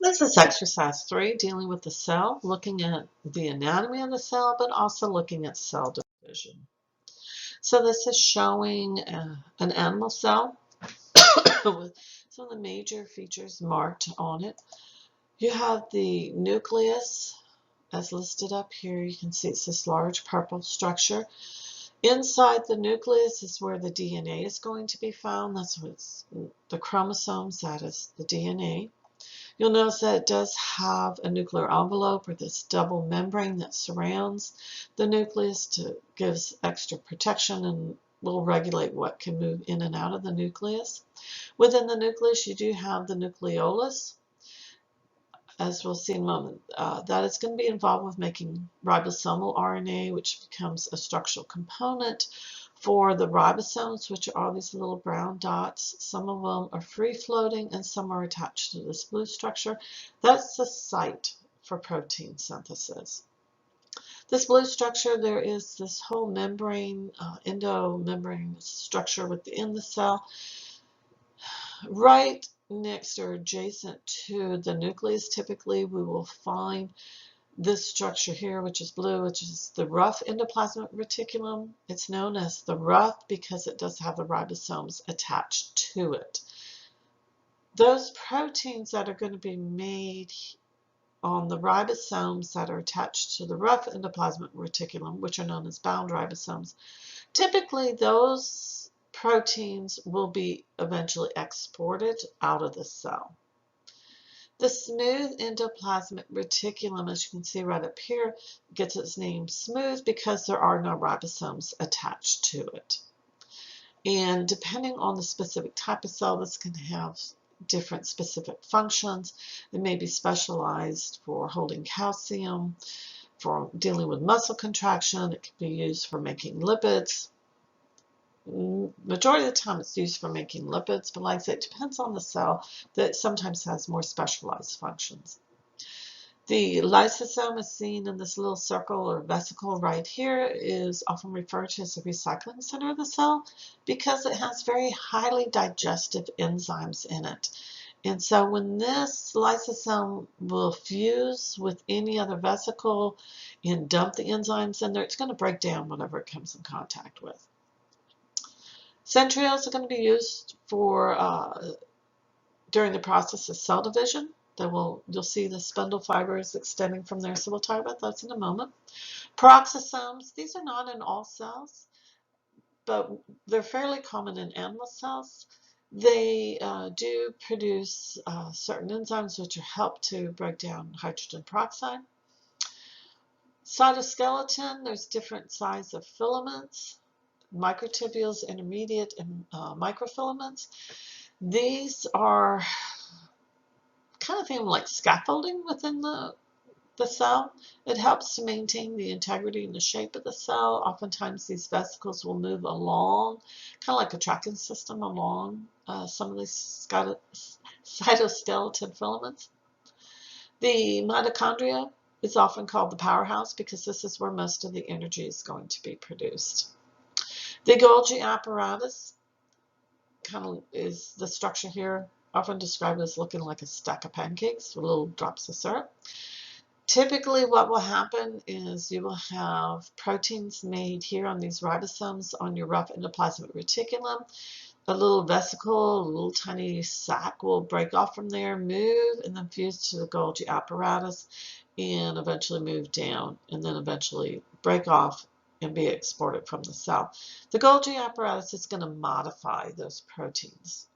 This is exercise 3, dealing with the cell, looking at the anatomy of the cell, but also looking at cell division. So this is showing an animal cell with some of the major features marked on it. You have the nucleus, as listed up here. You can see it's this large purple structure. Inside the nucleus is where the DNA is going to be found. That's what's the chromosomes, that is the DNA. You'll notice that it does have a nuclear envelope, or this double membrane that surrounds the nucleus to gives extra protection and will regulate what can move in and out of the nucleus. Within the nucleus, you do have the nucleolus, as we'll see in a moment. That is going to be involved with making ribosomal RNA, which becomes a structural component for the ribosomes, which are all these little brown dots. Some of them are free-floating and some are attached to this blue structure. That's the site for protein synthesis. This blue structure, there is this whole membrane, endomembrane structure within the cell. Right next or adjacent to the nucleus, typically we will find this structure here, which is blue, which is the rough endoplasmic reticulum. It's known as the rough because it does have the ribosomes attached to it. Those proteins that are going to be made on the ribosomes that are attached to the rough endoplasmic reticulum, which are known as bound ribosomes, typically those proteins will be eventually exported out of the cell. The smooth endoplasmic reticulum, as you can see right up here, gets its name smooth because there are no ribosomes attached to it. And depending on the specific type of cell, this can have different specific functions. It may be specialized for holding calcium, for dealing with muscle contraction. It can be used for making lipids. Majority of the time it's used for making lipids, but like I said, it depends on the cell that sometimes has more specialized functions. The lysosome is seen in this little circle or vesicle right here, is often referred to as the recycling center of the cell because it has very highly digestive enzymes in it. And so when this lysosome will fuse with any other vesicle and dump the enzymes in there, it's going to break down whatever it comes in contact with. Centrioles are going to be used for during the process of cell division. You'll see the spindle fibers extending from there, so we'll talk about those in a moment. Peroxisomes, these are not in all cells, but they're fairly common in animal cells. They do produce certain enzymes which help to break down hydrogen peroxide. Cytoskeleton, there's different sizes of filaments, microtubules, intermediate, and microfilaments. These are kind of thing like scaffolding within the cell. It helps to maintain the integrity and the shape of the cell. Oftentimes these vesicles will move along, kind of like a tracking system along some of these cytoskeleton filaments. The mitochondria is often called the powerhouse because this is where most of the energy is going to be produced. The Golgi apparatus kind of is the structure here, often described as looking like a stack of pancakes with little drops of syrup. Typically what will happen is you will have proteins made here on these ribosomes on your rough endoplasmic reticulum. A little vesicle, a little tiny sac will break off from there, move, and then fuse to the Golgi apparatus and eventually move down and then eventually break off and be exported from the cell. The Golgi apparatus is going to modify those proteins.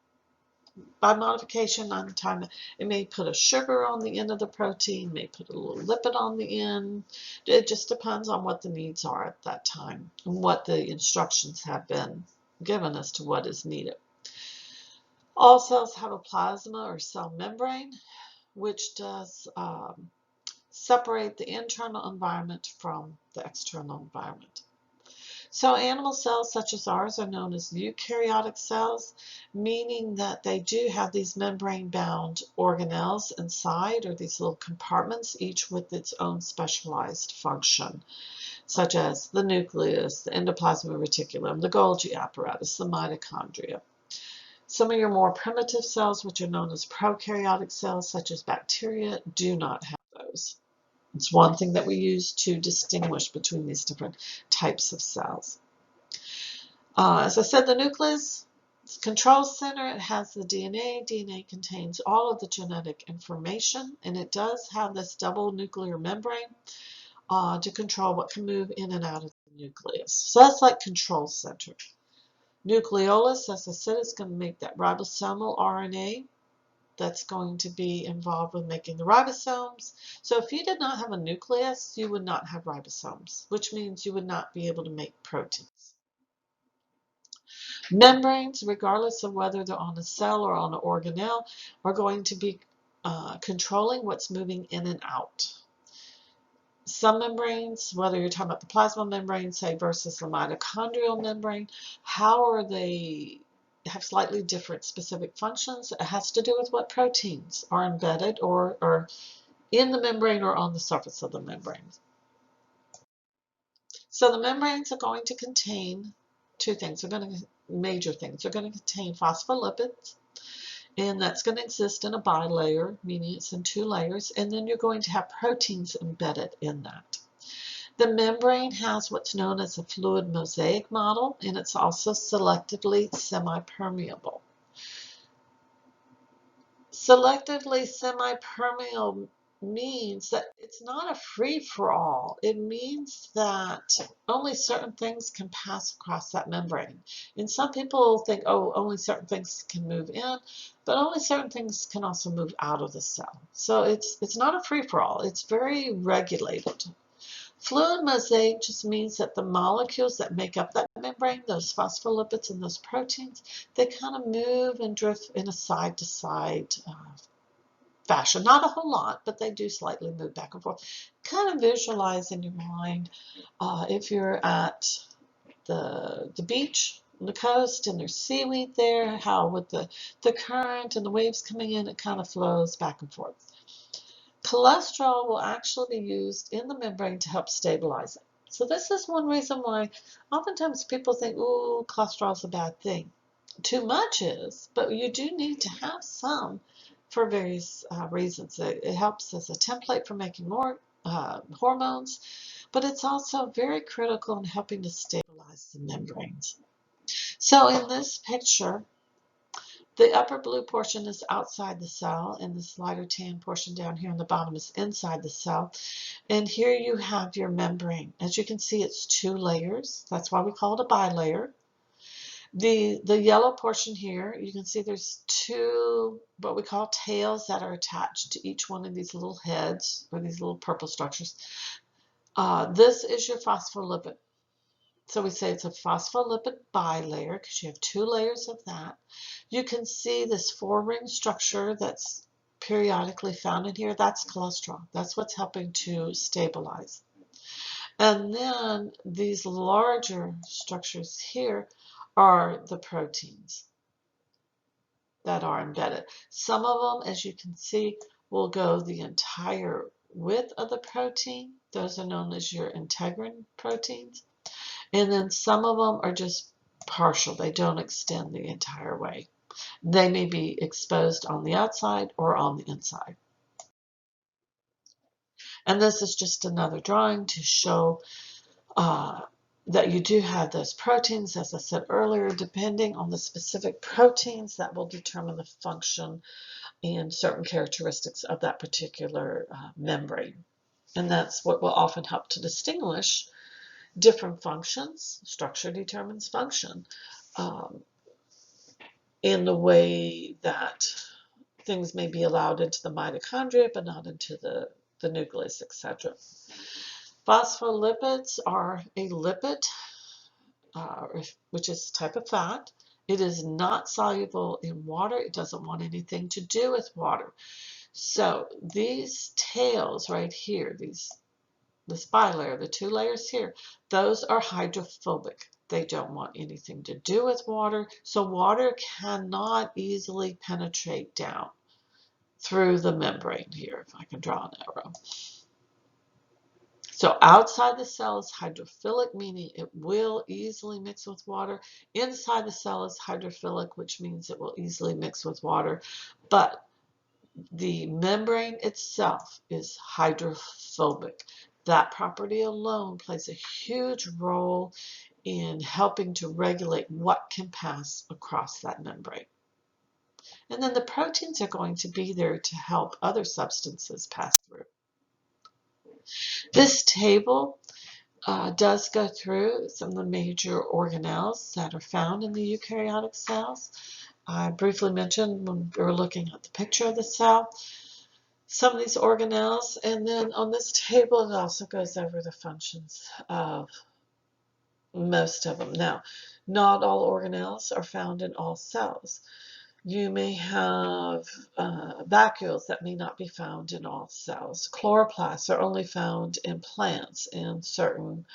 By modification, on the time it may put a sugar on the end of the protein, may put a little lipid on the end. It just depends on what the needs are at that time and what the instructions have been given as to what is needed. All cells have a plasma or cell membrane, which does separate the internal environment from the external environment. So animal cells such as ours are known as eukaryotic cells, meaning that they do have these membrane-bound organelles inside, or these little compartments, each with its own specialized function, such as the nucleus, the endoplasmic reticulum, the Golgi apparatus, the mitochondria. Some of your more primitive cells, which are known as prokaryotic cells, such as bacteria, do not have those. It's one thing that we use to distinguish between these different types of cells. As I said, the nucleus is the control center. It has the DNA. DNA contains all of the genetic information, and it does have this double nuclear membrane to control what can move in and out of the nucleus. So that's like control center. Nucleolus, as I said, is going to make that ribosomal RNA that's going to be involved with making the ribosomes. So if you did not have a nucleus, you would not have ribosomes, which means you would not be able to make proteins. Membranes, regardless of whether they're on a cell or on an organelle, are going to be controlling what's moving in and out. Some membranes, whether you're talking about the plasma membrane, say, versus the mitochondrial membrane, how are they have slightly different specific functions? It has to do with what proteins are embedded or in the membrane or on the surface of the membrane. So the membranes are going to contain two things. Major things. They're going to contain phospholipids, and that's going to exist in a bilayer, meaning it's in two layers, and then you're going to have proteins embedded in that. The membrane has what's known as a fluid mosaic model, and it's also selectively semi-permeable. Selectively semi-permeable means that it's not a free-for-all. It means that only certain things can pass across that membrane. And some people think, oh, only certain things can move in, but only certain things can also move out of the cell. So it's not a free-for-all. It's very regulated. Fluid mosaic just means that the molecules that make up that membrane, those phospholipids and those proteins, they kind of move and drift in a side-to-side fashion. Not a whole lot, but they do slightly move back and forth. Kind of visualize in your mind if you're at the beach, on the coast, and there's seaweed there, how with the current and the waves coming in, it kind of flows back and forth. Cholesterol will actually be used in the membrane to help stabilize it. So this is one reason why oftentimes people think, ooh, cholesterol is a bad thing. Too much is, but you do need to have some for various reasons. It helps as a template for making more hormones, but it's also very critical in helping to stabilize the membranes. So in this picture, the upper blue portion is outside the cell, and this lighter tan portion down here on the bottom is inside the cell. And here you have your membrane. As you can see, it's two layers. That's why we call it a bilayer. The yellow portion here, you can see there's two what we call tails that are attached to each one of these little heads or these little purple structures. This is your phospholipid. So we say it's a phospholipid bilayer because you have two layers of that. You can see this four-ring structure that's periodically found in here. That's cholesterol. That's what's helping to stabilize. And then these larger structures here are the proteins that are embedded. Some of them, as you can see, will go the entire width of the protein. Those are known as your integrin proteins. And then some of them are just partial. They don't extend the entire way. They may be exposed on the outside or on the inside. And this is just another drawing to show that you do have those proteins, as I said earlier, depending on the specific proteins that will determine the function and certain characteristics of that particular membrane. And that's what will often help to distinguish different functions. Structure determines function in the way that things may be allowed into the mitochondria but not into the nucleus, etc. Phospholipids are a lipid, which is a type of fat. It is not soluble in water. It doesn't want anything to do with water. So these tails right here, this bilayer, the two layers here, those are hydrophobic. They don't want anything to do with water, so water cannot easily penetrate down through the membrane here, if I can draw an arrow. So outside the cell is hydrophilic, meaning it will easily mix with water. Inside the cell is hydrophilic, which means it will easily mix with water. But the membrane itself is hydrophobic. That property alone plays a huge role in helping to regulate what can pass across that membrane. And then the proteins are going to be there to help other substances pass through. This table does go through some of the major organelles that are found in the eukaryotic cells. I briefly mentioned when we were looking at the picture of the cell, some of these organelles, and then on this table it also goes over the functions of most of them. Now, not all organelles are found in all cells. You may have vacuoles that may not be found in all cells. Chloroplasts are only found in plants and certain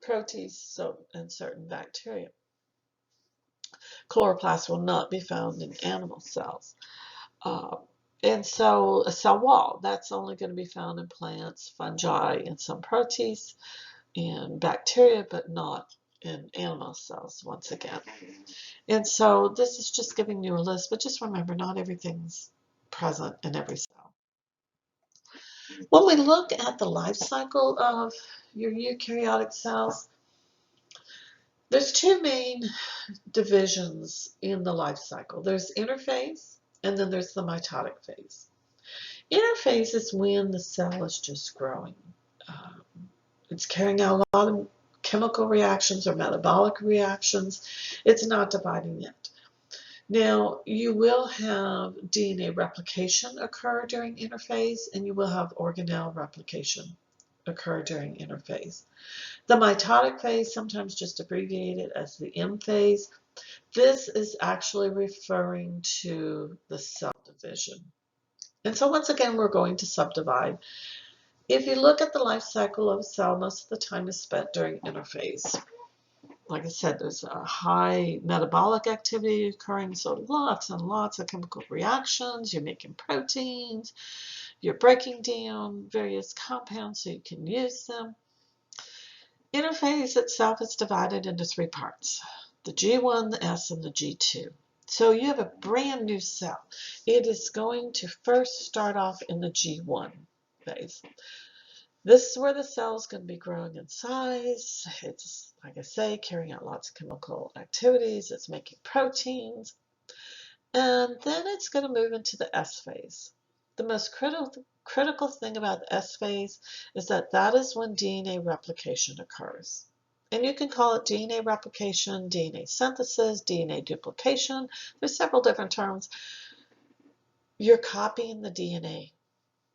protists and certain bacteria. Chloroplasts will not be found in animal cells. And so a cell wall, that's only going to be found in plants, fungi, and some protists and bacteria, but not in animal cells once again. And so this is just giving you a list, but just remember, not everything's present in every cell. When we look at the life cycle of your eukaryotic cells, there's two main divisions in the life cycle. There's interphase, and then there's the mitotic phase. Interphase is when the cell is just growing. It's carrying out a lot of chemical reactions or metabolic reactions. It's not dividing yet. Now, you will have DNA replication occur during interphase, and you will have organelle replication occur during interphase. The mitotic phase, sometimes just abbreviated as the M phase, this is actually referring to the cell division. And so once again, we're going to subdivide. If you look at the life cycle of a cell, most of the time is spent during interphase. Like I said, there's a high metabolic activity occurring, so lots and lots of chemical reactions. You're making proteins, you're breaking down various compounds so you can use them. Interphase itself is divided into three parts: the G1, the S, and the G2. So you have a brand new cell. It is going to first start off in the G1 phase. This is where the cell is going to be growing in size. It's, like I say, carrying out lots of chemical activities. It's making proteins. And then it's going to move into the S phase. The most critical thing about the S phase is that that is when DNA replication occurs. And you can call it DNA replication, DNA synthesis, DNA duplication. There's several different terms. You're copying the DNA.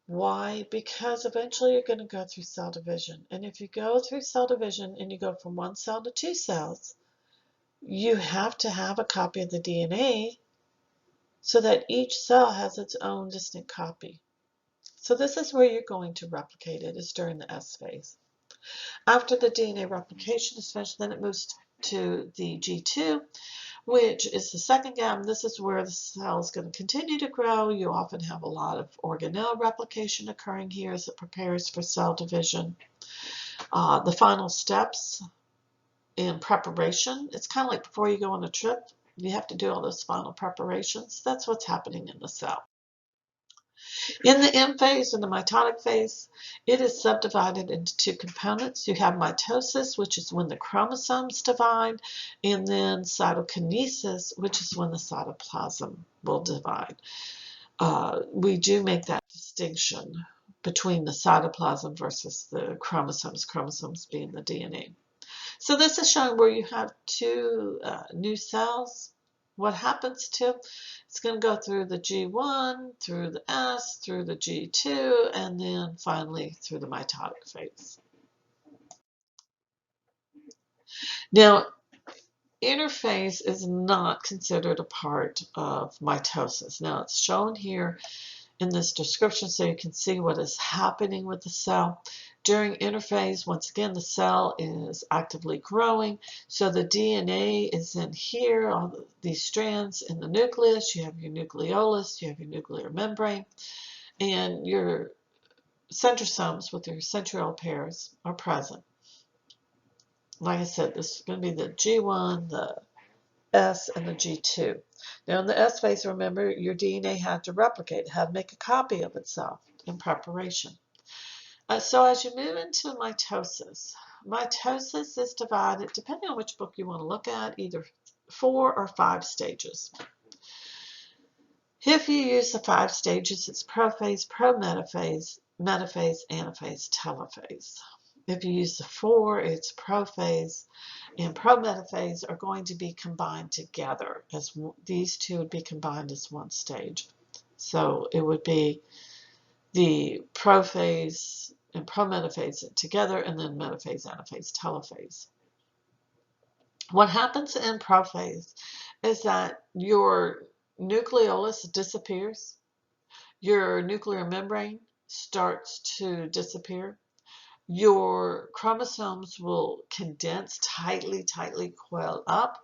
Why? Because eventually you're going to go through cell division. And if you go through cell division and you go from one cell to two cells, you have to have a copy of the DNA so that each cell has its own distinct copy. So this is where you're going to replicate it, is during the S phase. After the DNA replication is finished, then it moves to the G2, which is the second gap. This is where the cell is going to continue to grow. You often have a lot of organelle replication occurring here as it prepares for cell division. The final steps in preparation, it's kind of like before you go on a trip, you have to do all those final preparations. That's what's happening in the cell. In the M phase and the mitotic phase, it is subdivided into two components. You have mitosis, which is when the chromosomes divide, and then cytokinesis, which is when the cytoplasm will divide. We do make that distinction between the cytoplasm versus the chromosomes being the DNA. So this is showing where you have two new cells. What happens to it's going to go through the G1, through the S, through the G2, and then finally through the mitotic phase. Now, interphase is not considered a part of mitosis. Now, it's shown here in this description so you can see what is happening with the cell. During interphase, once again, the cell is actively growing. So the DNA is in here, all these strands in the nucleus. You have your nucleolus, you have your nuclear membrane, and your centrosomes with their centriole pairs are present. Like I said, this is going to be the G1, the S, and the G2. Now in the S phase, remember, your DNA had to replicate, it had to make a copy of itself in preparation. So as you move into mitosis, mitosis is divided, depending on which book you want to look at, either 4 or 5 stages. If you use the 5 stages, it's prophase, prometaphase, metaphase, anaphase, telophase. If you use the 4, it's prophase and prometaphase are going to be combined together, as these two would be combined as one stage. So it would be the prophase and prometaphase together, and then metaphase, anaphase, telophase. What happens in prophase is that your nucleolus disappears, your nuclear membrane starts to disappear, your chromosomes will condense, tightly coil up.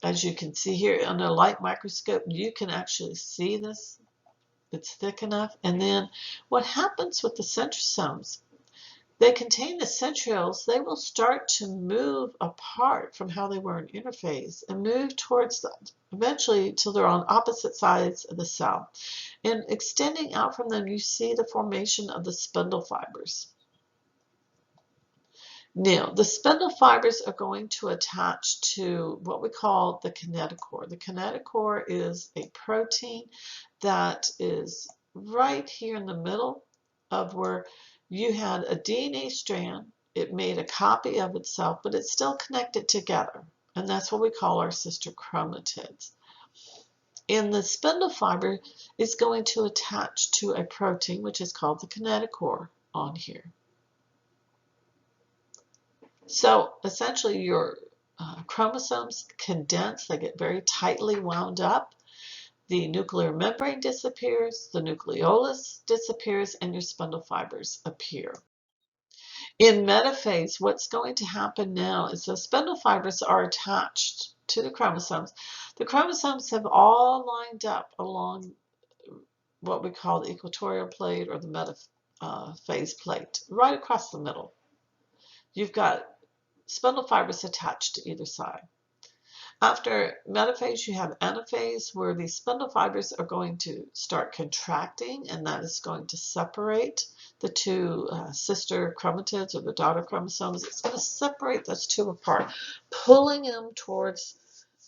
As you can see here under a light microscope, you can actually see this. It's thick enough. And then what happens with the centrosomes? They contain the centrioles. They will start to move apart from how they were in interphase and move towards eventually till they're on opposite sides of the cell. And extending out from them, you see the formation of the spindle fibers. Now, the spindle fibers are going to attach to what we call the kinetochore. The kinetochore is a protein that is right here in the middle of where you had a DNA strand. It made a copy of itself, but it's still connected together. And that's what we call our sister chromatids. And the spindle fiber is going to attach to a protein, which is called the kinetochore on here. So essentially your chromosomes condense, they get very tightly wound up. The nuclear membrane disappears, the nucleolus disappears, and your spindle fibers appear. In metaphase, what's going to happen now is the spindle fibers are attached to the chromosomes. The chromosomes have all lined up along what we call the equatorial plate or the metaphase plate, right across the middle. You've got spindle fibers attached to either side. After metaphase, you have anaphase, where these spindle fibers are going to start contracting, and that is going to separate the two sister chromatids or the daughter chromosomes. It's going to separate those two apart, pulling them towards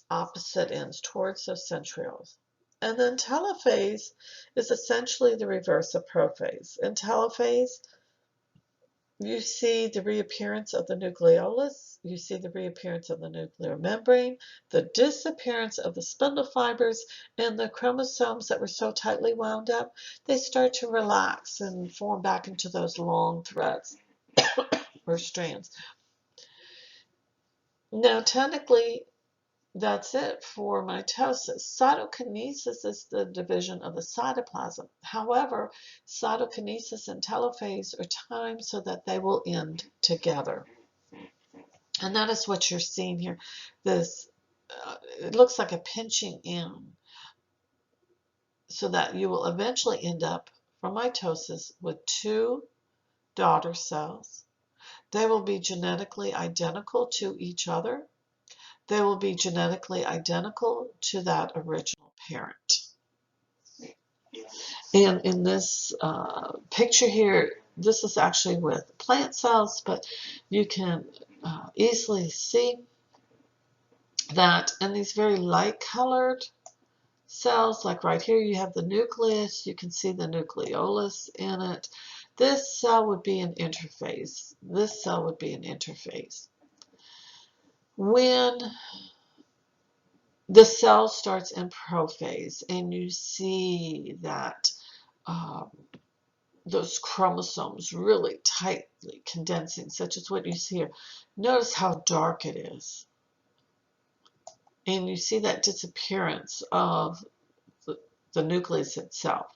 opposite ends, towards those centrioles. And then telophase is essentially the reverse of prophase. In telophase, you see the reappearance of the nucleolus, you see the reappearance of the nuclear membrane, the disappearance of the spindle fibers, and the chromosomes that were so tightly wound up, they start to relax and form back into those long threads or strands. Now, technically, that's it for mitosis. Cytokinesis is the division of the cytoplasm. However, cytokinesis and telophase are timed so that they will end together. And that is what you're seeing here. This it looks like a pinching in, so that you will eventually end up from mitosis with 2 daughter cells. They will be genetically identical to each other. They will be genetically identical to that original parent. And in this picture here, this is actually with plant cells, but you can easily see that in these very light colored cells, like right here, you have the nucleus, you can see the nucleolus in it. This cell would be an interphase. This cell would be an interphase. When the cell starts in prophase and you see that those chromosomes really tightly condensing, such as what you see here, notice how dark it is. And you see that disappearance of the nucleus itself.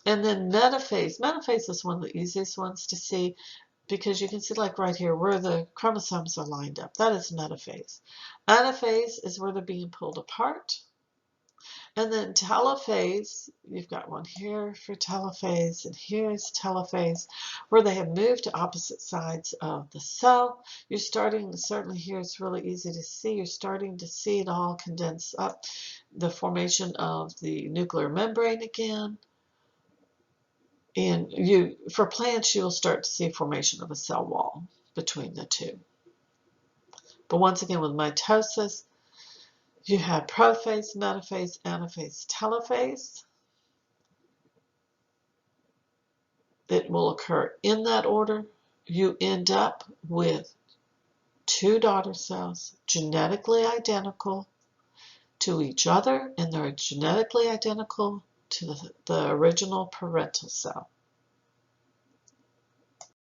And then metaphase. Metaphase is one of the easiest ones to see, because you can see, like right here, where the chromosomes are lined up. That is metaphase. Anaphase is where they're being pulled apart. And then telophase, you've got one here for telophase, and here's telophase, where they have moved to opposite sides of the cell. You're starting, certainly here it's really easy to see, you're starting to see it all condense up, the formation of the nuclear membrane again. And for plants, you'll start to see formation of a cell wall between the two. But once again, with mitosis, you have prophase, metaphase, anaphase, telophase. It will occur in that order. You end up with two daughter cells, genetically identical to each other, and they're genetically identical to the original parental cell.